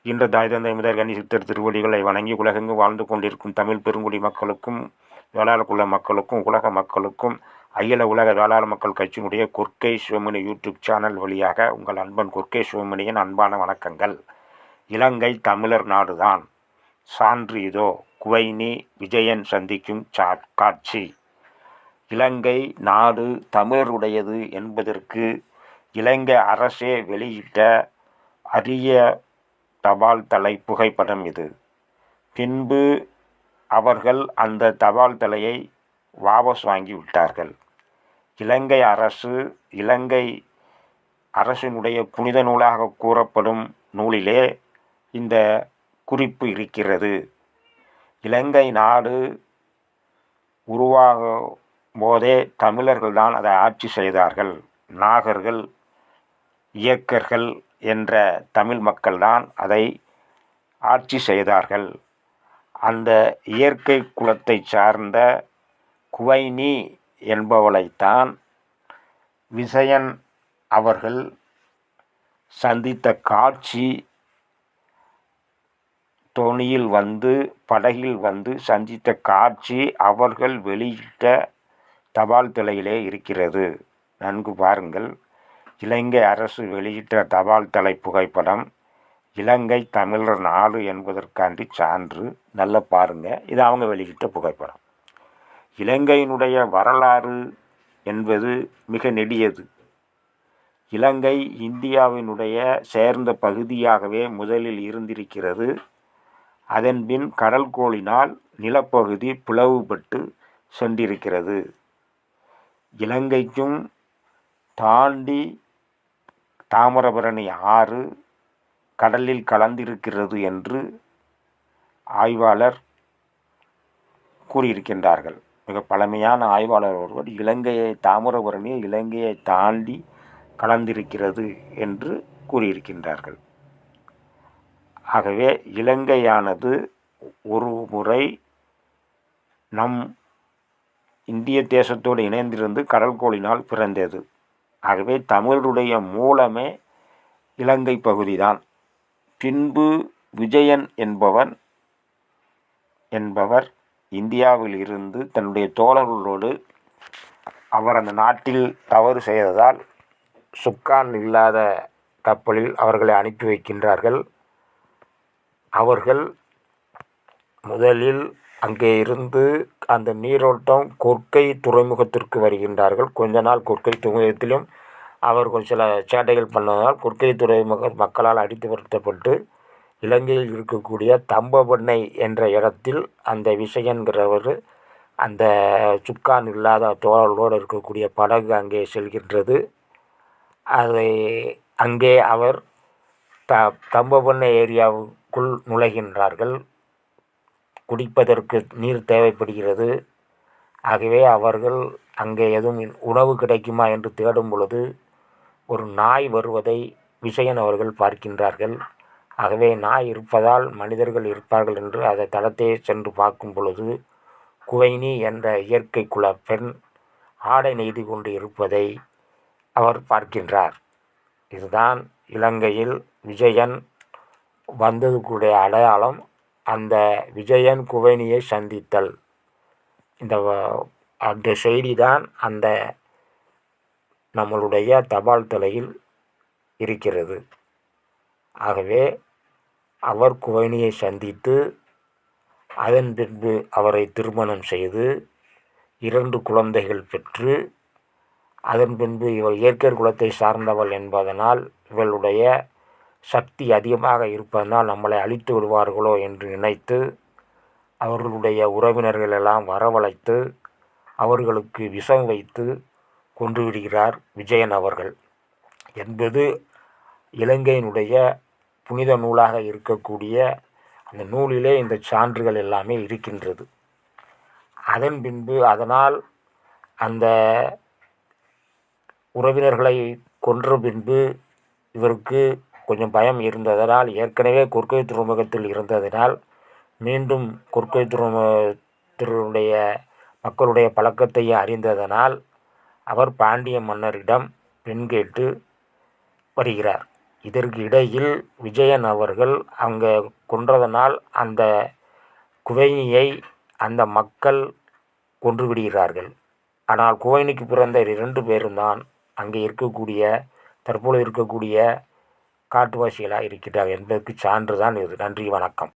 இன்று தாய் தந்தை முதல் கனி சித்தர் திருவடிகளை வணங்கி உலகெங்கு வாழ்ந்து கொண்டிருக்கும் தமிழ் பெருங்குடி மக்களுக்கும் வேளாளர் குல மக்களுக்கும் உலக மக்களுக்கும் அகில உலக வேளாளர் மக்கள் கட்சியினுடைய கொற்கை சிவமணி யூடியூப் சேனல் வழியாக உங்கள் அன்பன் கொற்கை சிவமணியின் அன்பான வணக்கங்கள். இலங்கை தமிழர் நாடுதான், சான்று இதோ குவைனி விஜயன் சந்திக்கும் காட்சி. இலங்கை நாடு தமிழருடையது என்பதற்கு இலங்கை அரசே வெளியிட்ட அரிய தபால் தலை புகைப்படம் இது. பின்பு அவர்கள் அந்த தபால் தலையை வாபஸ் வாங்கி விட்டார்கள். இலங்கை அரசினுடைய புனித நூலாக கூறப்படும் நூலிலே இந்த குறிப்பு இருக்கிறது. இலங்கை நாடு உருவாகும் போதே தமிழர்கள் தான் அதை ஆட்சி செய்தார்கள். நாகர்கள், இயக்கர்கள் என்ற தமிழ் மக்கள்தான் அதை ஆட்சி செய்தார்கள். அந்த இயற்கை குலத்தை சார்ந்த குவைனி என்பவளைத்தான் விஜயன் அவர்கள் சந்தித்த காட்சி. தோணியில் வந்து படகில் வந்து சந்தித்த காட்சி அவர்கள் வெளியிட்ட தபால் தலையிலே இருக்கிறது. நன்கு பாருங்கள். இலங்கை அரசு வெளியிட்ட தபால் தலை புகைப்படம் இலங்கை தமிழர் நாடு என்பதற்காண்டி சான்று. நல்ல பாருங்கள், இது அவங்க வெளியிட்ட புகைப்படம். இலங்கையினுடைய வரலாறு என்பது மிக நெடியது. இலங்கை இந்தியாவினுடைய சேர்ந்த பகுதியாகவே முதலில் இருந்திருக்கிறது. அதன்பின் கடல்கோளினால் நிலப்பகுதி பிளவுபட்டு சென்றிருக்கிறது. இலங்கைக்கும் தாண்டி தாமிரபரணி ஆறு கடலில் கலந்திருக்கிறது என்று ஆய்வாளர் கூறியிருக்கின்றார்கள். மிக பழமையான ஆய்வாளர் ஒருவர் தாமிரபரணி இலங்கையை தாண்டி கலந்திருக்கிறது என்று கூறியிருக்கின்றார்கள். ஆகவே இலங்கையானது ஒரு முறை நம் இந்திய தேசத்தோடு இணைந்திருந்து கடல்கோளினால் பிறந்தது. ஆகவே தமிழருடைய மூலமே இலங்கை பகுதிதான். பின்பு விஜயன் என்பவர் இந்தியாவில் இருந்து தன்னுடைய தோழர்களோடு அவர் அந்த நாட்டில் தவறு செய்ததால் சுக்கான் இல்லாத கப்பலில் அவர்களை அனுப்பி வைக்கின்றார்கள். அவர்கள் முதலில் அங்கே இருந்து அந்த நீரோட்டம் கொற்கை துறைமுகத்திற்கு வருகின்றார்கள். கொஞ்ச நாள் கொற்கை துறைமுகத்திலும் அவர்கள் சில சேட்டைகள் பண்ணதால் கொற்கை துறைமுக மக்களால் அடித்து வருத்தப்பட்டு இலங்கையில் இருக்கக்கூடிய தம்பபண்ணை என்ற இடத்தில் அந்த விசயன்கிறவர் அந்த சுக்கான் இல்லாத தோழர்களோடு இருக்கக்கூடிய படகு அங்கே செல்கின்றது. அங்கே அவர் தம்பபண்ணை ஏரியாவுக்குள் நுழைகின்றார்கள். குடிப்பதற்கு நீர் தேவைப்படுகிறது. ஆகவே அவர்கள் அங்கே எதுவும் உணவு கிடைக்குமா என்று தேடும் பொழுது ஒரு நாய் வருவதை விஜயன் அவர்கள் பார்க்கின்றார்கள். ஆகவே நாய் இருப்பதால் மனிதர்கள் இருப்பார்கள் என்று அந்த தளத்தை சென்று பார்க்கும் பொழுது குவைனி என்ற இயற்கை குல பெண் ஆடை நெய்து கொண்டு இருப்பதை அவர் பார்க்கின்றார். இதுதான் இலங்கையில் விஜயன் வந்ததுக்குடைய அடையாளம். அந்த விஜயன் குவைனியை சந்தித்தல், அந்த செய்திதான் அந்த நம்மளுடைய தபால் தலையில் இருக்கிறது. ஆகவே அவர் குவைனியை சந்தித்து அதன் பின்பு அவரை திருமணம் செய்து 2 குழந்தைகள் பெற்று அதன் பின்பு இவர் இயற்கை குலத்தை சார்ந்தவள் என்பதனால் இவளுடைய சக்தி அதிகமாக இருப்பதனால் நம்மளை அழித்து விடுவார்களோ என்று நினைத்து அவர்களுடைய உறவினர்களெல்லாம் வரவழைத்து அவர்களுக்கு விஷம் வைத்து கொன்றுவிடுகிறார் விஜயன் அவர்கள் என்பது இலங்கையினுடைய புனித நூலாக இருக்கக்கூடிய அந்த நூலிலே இந்த சான்றுகள் எல்லாமே இருக்கின்றது. அதன் பின்பு அதனால் அந்த உறவினர்களை கொன்ற பின்பு இவருக்கு கொஞ்சம் பயம் இருந்ததனால், ஏற்கனவே கொற்கை துறைமுகத்தில் இருந்ததினால் மீண்டும் கொற்கை துறைமுகத்தினுடைய மக்களுடைய பழக்கத்தையும் அறிந்ததனால் அவர் பாண்டிய மன்னரிடம் பெண் கேட்டு வருகிறார். இதற்கு இடையில் விஜயன் அவர்கள் அங்கே கொன்றதனால் அந்த குவைனியை அந்த மக்கள் கொன்று விடுகிறார்கள். ஆனால் குவைனிக்கு பிறந்த 2 பேரும் தான் அங்கே இருக்கக்கூடிய தற்பொழுது இருக்கக்கூடிய காட்டுவாசிகளாக இருக்கிறார்கள் என்பதற்கு சான்று தான் இது. நன்றி, வணக்கம்.